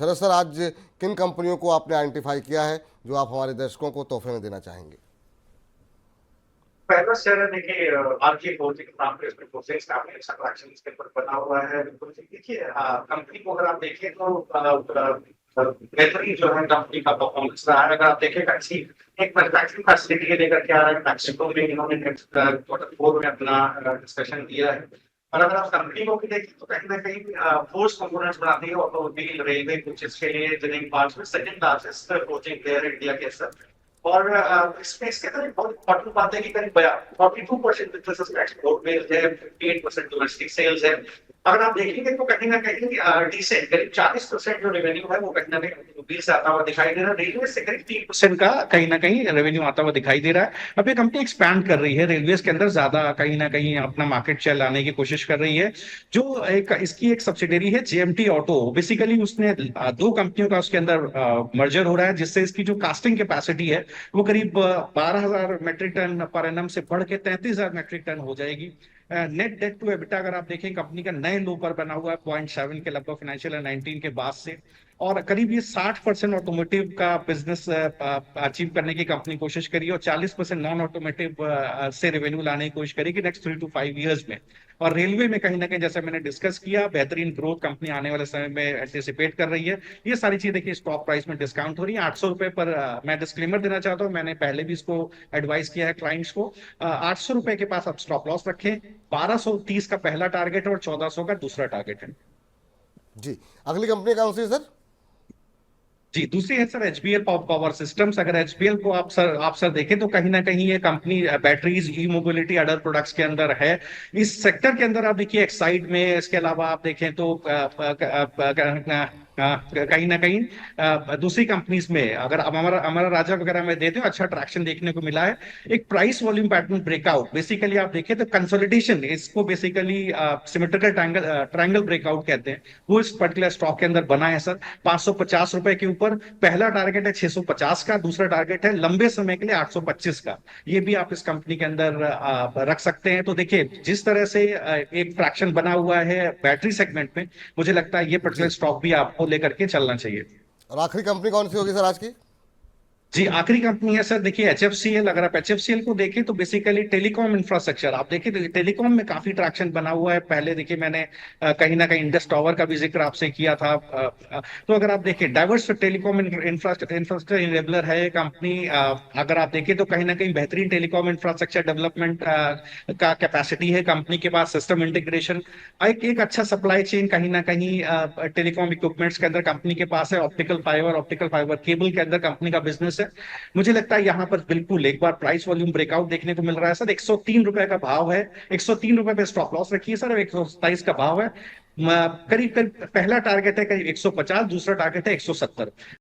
Sir आज किन कंपनियों को आपने आइडेंटिफाई किया है जो आप हमारे दर्शकों को तोहफे में देना चाहेंगे? पहला शेयर है देखिए आरके फोर्जिंग नाम के इसमें प्रोसेस काफी अच्छा ट्रैक्शन इसके ऊपर बना हुआ है। बिल्कुल देखिए कंपनी को अगर आप देखें तो बेहतरीन जो है कंपनी का परफॉर्मेंस रहा है। अगर आप देखें अच्छी एक मैन्युफैक्चरिंग फैसिलिटी लेकर के आ रहा है, मैक्सिको में इन्होंने क्वार्टर फोर में अपना डिस्कशन दिया है। और अगर आप कंपनी को भी देखें तो कहीं ना कहीं फोर्स कंपोनेंट्स बनाती है ऑटोमोबाइल, रेलवे, कुछ इसके लिए इंजीनियरिंग पार्ट्स में second largest coaching player India के सर। और इसमें इसके अंदर एक बहुत इंपॉर्टेंट बात है कि करीब 42% बिजनेस एक्सपोर्ट बेस्ड है, 58% डोमेस्टिक सेल्स है। अगर आप देखेंगे तो कहीं ना कहीं डिसेंट करीब 40% जो रेवेन्यू है वो कहीं ना कहीं ऑटोमोबाइल से आता हुआ दिखाई दे रहा है। रेलवे से करीब 3% का कहीं ना कहीं रेवेन्यू आता हुआ दिखाई दे रहा है। अब ये कंपनी एक्सपैंड कर रही है रेलवे के अंदर, ज्यादा कहीं ना कहीं अपना मार्केट शेयर लाने की कोशिश कर रही है। जो एक इसकी एक सब्सिडरी है जेएमटी ऑटो, बेसिकली उसने दो कंपनियों का उसके अंदर मर्जर हो रहा है, जिससे इसकी जो कास्टिंग कैपेसिटी है वो करीब 12,000 मेट्रिक टन पर एनम से बढ़ के 33,000 मेट्रिक टन हो जाएगी। नेट डेट टू एबिटा अगर आप देखें कंपनी का नए लो पर बना हुआ है 0.7 के लगभग फाइनेंशियल 19 के बाद से। और करीब ये 60% ऑटोमोटिव का बिजनेस अचीव करने की कंपनी कोशिश करी है और 40% नॉन ऑटोमोटिव से रेवेन्यू लाने की कोशिश करेगी नेक्स्ट 3 to 5 ईयर्स में। और रेलवे में कहीं ना कहीं जैसे मैंने डिस्कस किया बेहतरीन ग्रोथ कंपनी आने वाले समय में एंटिसिपेट कर रही है। ये सारी चीज देखिए स्टॉक प्राइस में डिस्काउंट हो रही है 800 रुपए पर। मैं डिस्क्लेमर देना चाहता हूँ, मैंने पहले भी इसको एडवाइस किया है क्लाइंट्स को। 800 रुपए के पास आप स्टॉप लॉस रखें। 1230 का पहला टारगेट है और 1400 का दूसरा टारगेट है। जी, अगली कंपनी कौन सी है सर? जी, दूसरी है सर एचबीएल पावर सिस्टम्स। अगर एचबीएल को आप सर देखें तो कहीं ना कहीं ये कंपनी बैटरीज, ई मोबिलिटी, अदर प्रोडक्ट्स के अंदर है। इस सेक्टर के अंदर आप देखिए एक्साइड में, इसके अलावा आप देखें तो कहीं ना कहीं दूसरी कंपनीज में अगर हमारा हमारा राजा वगैरह में देते हो अच्छा ट्रैक्शन देखने को मिला है। एक price volume pattern breakout, basically आप देखें तो कंसोलिडेशन, इसको बेसिकली सिमेट्रिकल ट्रायंगल ब्रेकआउट कहते हैं, वो इस पर्टिकुलर स्टॉक के अंदर बना है सर। 550 रुपए के ऊपर पहला टारगेट है 650 का, दूसरा टारगेट है लंबे समय के लिए 825 का। ये भी आप इस कंपनी के अंदर रख सकते हैं। तो देखिए जिस तरह से एक ट्रैक्शन बना हुआ है बैटरी सेगमेंट में, मुझे लगता है ये पर्टिकुलर जी, स्टॉक भी आपको लेकर के चलना चाहिए। और आखिरी कंपनी कौन सी होगी सर आज की? जी, आखिरी कंपनी है सर देखिए एचएफसीएल। अगर आप एचएफसीएल को देखें तो बेसिकली टेलीकॉम इंफ्रास्ट्रक्चर आप देखिए तो टेलीकॉम में काफी ट्रैक्शन बना हुआ है। पहले देखिए मैंने कहीं ना कहीं इंडस टावर का भी जिक्र आपसे किया था। तो अगर आप देखिए डाइवर्स टेलीकॉम इंफ्रास्ट्रक्चर इनेबलर है ये कंपनी। अगर आप देखें तो कहीं ना कहीं बेहतरीन टेलीकॉम इंफ्रास्ट्रक्चर डेवलपमेंट का कैपेसिटी है कंपनी के पास, सिस्टम इंटीग्रेशन, एक एक अच्छा सप्लाई चेन कहीं ना कहीं टेलीकॉम इक्विपमेंट्स के अंदर कंपनी के पास है। ऑप्टिकल फाइबर केबल के अंदर कंपनी का बिजनेस है। मुझे लगता है यहाँ पर बिल्कुल एक बार प्राइस वॉल्यूम ब्रेकआउट देखने को मिल रहा है सर। 103 रुपए का भाव है, 103 रुपए पे स्टॉप लॉस रखिए सर। 127 का भाव है। करीब करीब पहला टारगेट है करीब 150, दूसरा टारगेट है 170।